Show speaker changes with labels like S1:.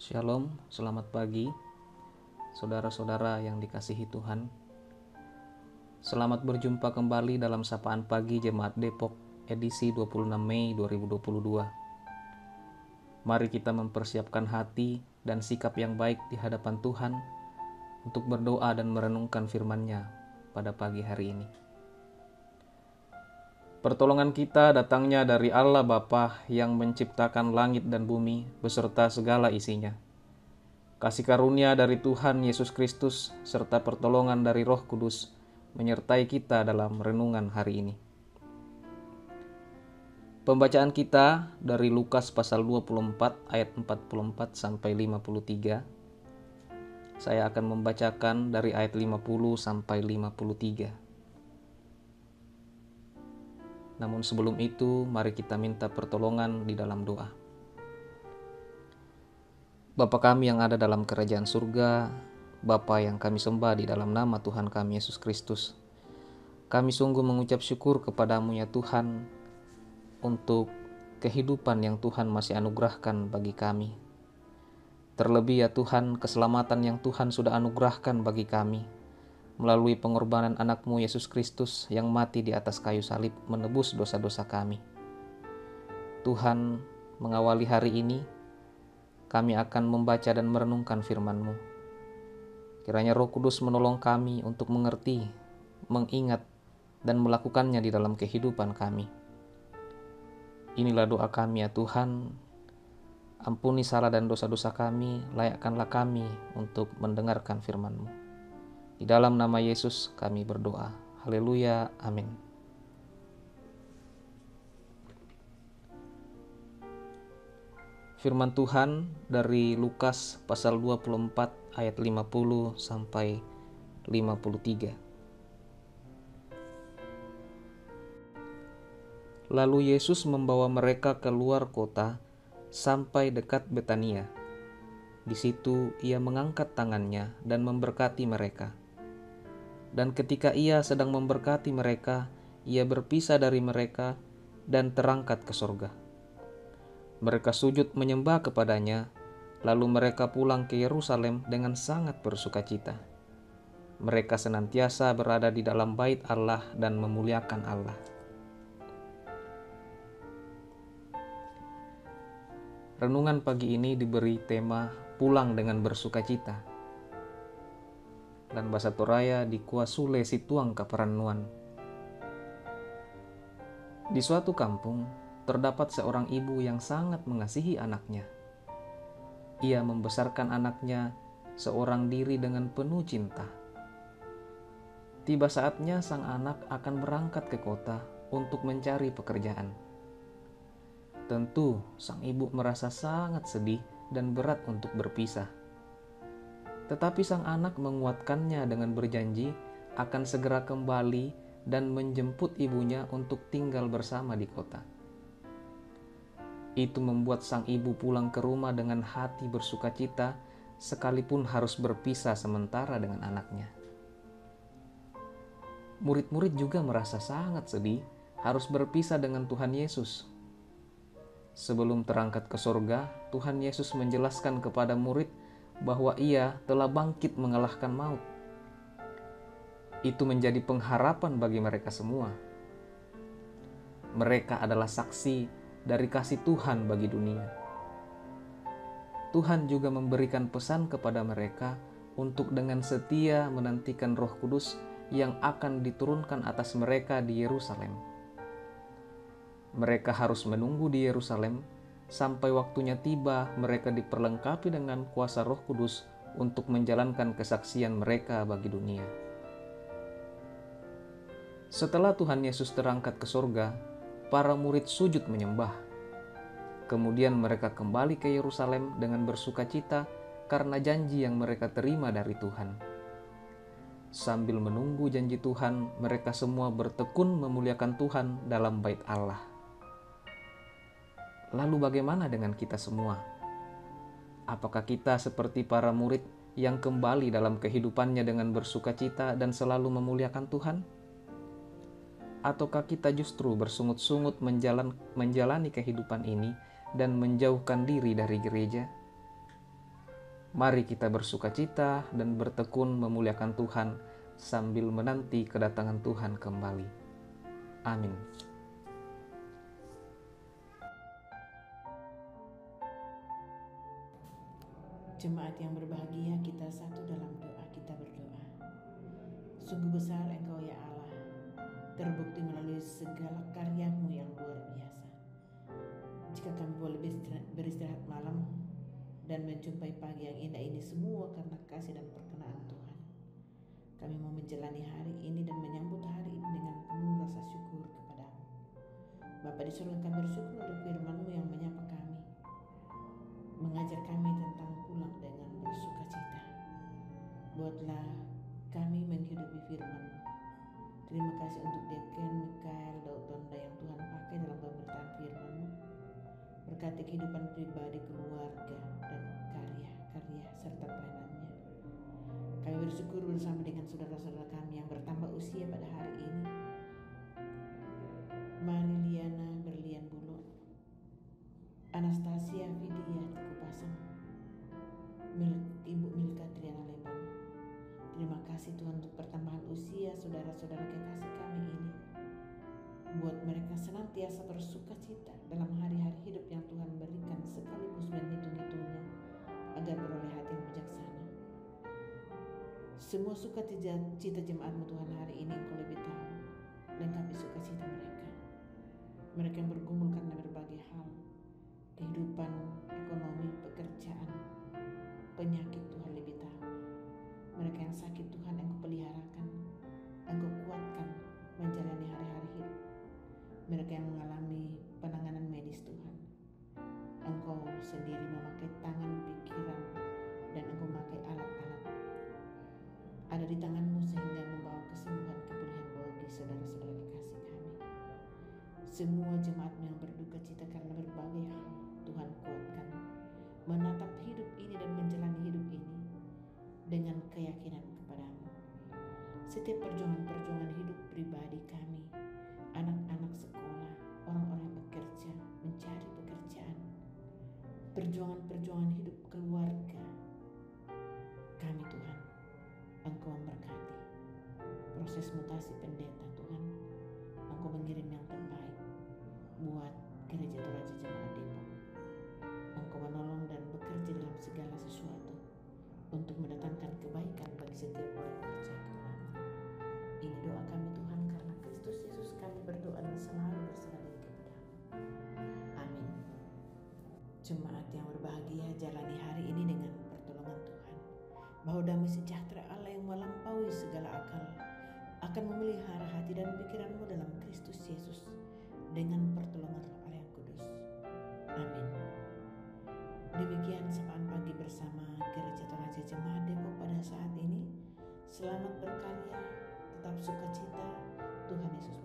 S1: Shalom, selamat pagi, saudara-saudara yang dikasihi Tuhan. Selamat berjumpa kembali dalam Sapaan Pagi Jemaat Depok, edisi 26 Mei 2022. Mari kita mempersiapkan hati dan sikap yang baik di hadapan Tuhan untuk berdoa dan merenungkan firman-Nya pada pagi hari ini. Pertolongan kita datangnya dari Allah Bapa yang menciptakan langit dan bumi beserta segala isinya. Kasih karunia dari Tuhan Yesus Kristus serta pertolongan dari Roh Kudus menyertai kita dalam renungan hari ini. Pembacaan kita dari Lukas pasal 24 ayat 44 sampai 53. Saya akan membacakan dari ayat 50 sampai 53. Namun sebelum itu, mari kita minta pertolongan di dalam doa. Bapa kami yang ada dalam kerajaan surga, Bapa yang kami sembah di dalam nama Tuhan kami Yesus Kristus, kami sungguh mengucap syukur kepadamu ya Tuhan untuk kehidupan yang Tuhan masih anugerahkan bagi kami. Terlebih ya Tuhan, keselamatan yang Tuhan sudah anugerahkan bagi kami melalui pengorbanan anak-Mu Yesus Kristus yang mati di atas kayu salib menebus dosa-dosa kami. Tuhan, mengawali hari ini, kami akan membaca dan merenungkan firman-Mu. Kiranya Roh Kudus menolong kami untuk mengerti, mengingat, dan melakukannya di dalam kehidupan kami. Inilah doa kami ya Tuhan. Ampuni salah dan dosa-dosa kami, layakkanlah kami untuk mendengarkan firman-Mu. Di dalam nama Yesus kami berdoa. Haleluya, amin. Firman Tuhan dari Lukas pasal 24 ayat 50 sampai 53. Lalu Yesus membawa mereka keluar kota sampai dekat Betania. Di situ ia mengangkat tangannya dan memberkati mereka. Dan ketika ia sedang memberkati mereka, ia berpisah dari mereka dan terangkat ke sorga. Mereka sujud menyembah kepadanya, lalu mereka pulang ke Yerusalem dengan sangat bersukacita. Mereka senantiasa berada di dalam bait Allah dan memuliakan Allah. Renungan pagi ini diberi tema pulang dengan bersukacita. Dan bahasa Toraya di Kuasule Situang Kaparannuan. Di suatu kampung, terdapat seorang ibu yang sangat mengasihi anaknya. Ia membesarkan anaknya seorang diri dengan penuh cinta. Tiba saatnya sang anak akan berangkat ke kota untuk mencari pekerjaan. Tentu sang ibu merasa sangat sedih dan berat untuk berpisah. Tetapi sang anak menguatkannya dengan berjanji akan segera kembali dan menjemput ibunya untuk tinggal bersama di kota. Itu membuat sang ibu pulang ke rumah dengan hati bersukacita, sekalipun harus berpisah sementara dengan anaknya. Murid-murid juga merasa sangat sedih harus berpisah dengan Tuhan Yesus. Sebelum terangkat ke sorga, Tuhan Yesus menjelaskan kepada murid bahwa ia telah bangkit mengalahkan maut. Itu menjadi pengharapan bagi mereka semua. Mereka adalah saksi dari kasih Tuhan bagi dunia. Tuhan juga memberikan pesan kepada mereka untuk dengan setia menantikan Roh Kudus yang akan diturunkan atas mereka di Yerusalem. Mereka harus menunggu di Yerusalem sampai waktunya tiba mereka diperlengkapi dengan kuasa Roh Kudus untuk menjalankan kesaksian mereka bagi dunia. Setelah Tuhan Yesus terangkat ke sorga, para murid sujud menyembah. Kemudian mereka kembali ke Yerusalem dengan bersukacita karena janji yang mereka terima dari Tuhan. Sambil menunggu janji Tuhan, mereka semua bertekun memuliakan Tuhan dalam bait Allah. Lalu bagaimana dengan kita semua? Apakah kita seperti para murid yang kembali dalam kehidupannya dengan bersukacita dan selalu memuliakan Tuhan? Ataukah kita justru bersungut-sungut menjalani kehidupan ini dan menjauhkan diri dari gereja? Mari kita bersukacita dan bertekun memuliakan Tuhan sambil menanti kedatangan Tuhan kembali. Amin.
S2: Jemaat yang berbahagia, kita satu dalam doa. Kita berdoa. Sungguh besar Engkau ya Allah, terbukti melalui segala karya-Mu yang luar biasa. Jika kami boleh beristirahat malam dan menjumpai pagi yang indah ini, semua karena kasih dan perkenaan Tuhan. Kami mau menjalani hari ini dan menyambut hari ini dengan penuh rasa syukur kepadamu. Bapa di surga, kami bersyukur untuk firman-Mu yang menyapa kami, mengajar kami tentang pulang dengan bersukacita. Buatlah kami menghidupi firman-Mu. Terima kasih untuk Deacon Mikael Daud Tonda yang Tuhan pakai dalam pemberitaan firman-Mu. Berkati kehidupan pribadi, keluarga, dan karya-karya serta pelayanannya. Kami bersyukur bersama dengan saudara-saudara kami yang bertambah usia pada hari ini. Mariliana Berlian Bulog, Anastasia Vidya Teguh Pasang, Ibu Milka Triana Lembang. Terima kasih Tuhan untuk pertambahan usia saudara-saudara kekasih kami ini. Buat mereka senantiasa bersukacita dalam hari-hari hidup yang Tuhan berikan, sekaligus menghitung-hitungnya agar beroleh hati yang bijaksana. Semua sukacita jemaat-Mu Tuhan hari ini Engkau lebih tahu. Lengkapi sukacita mereka. Mereka yang bergumul karena berbagai hal, kehidupan, ekonomi, pekerjaan, penyakit, Tuhan lebih tahu. Mereka yang sakit Tuhan Engkau peliharakan, Engkau kuatkan menjalani hari-hari hidup. Mereka yang mengalami penanganan medis Tuhan, Engkau sendiri memakai tangan, pikiran, dan Engkau memakai alat-alat ada di tangan-Mu sehingga membawa kesembuhan, kepulihan bagi saudara-saudara kekasih kami. Semua jemaat-Mu yang berduka cita karena berbagai hal, Tuhan kuatkan menatap hidup ini dan menjalani hidup ini dengan keyakinan kepadamu. Setiap perjuangan-perjuangan hidup pribadi kami, anak-anak sekolah, orang-orang yang bekerja, mencari pekerjaan, perjuangan-perjuangan hidup keluarga kami Tuhan, Engkau memberkati. Proses mutasi pendeta Tuhan, Engkau mengirim yang terbaik buat Gereja Toraja Jemaat Depok. Engkau menolong dan bekerja dalam segala sesuatu untuk mendatangkan kebaikan bagi setiap orang yang percaya kepada-Mu. Ini doa kami Tuhan, karena Kristus Yesus kami berdoa dan selalu berserah diri kepada-Mu. Amin. Jemaat yang berbahagia, jalani hari ini dengan pertolongan Tuhan, bahwa damai sejahtera Allah yang melampaui segala akal akan memelihara hati dan pikiranmu dalam Kristus Yesus dengan pertolongan Roh Allah yang kudus. Amin. Demikian sapaan pagi bersama Gereja Toraja Jemaat Depok pada saat ini. Selamat berkarya, tetap sukacita. Tuhan Yesus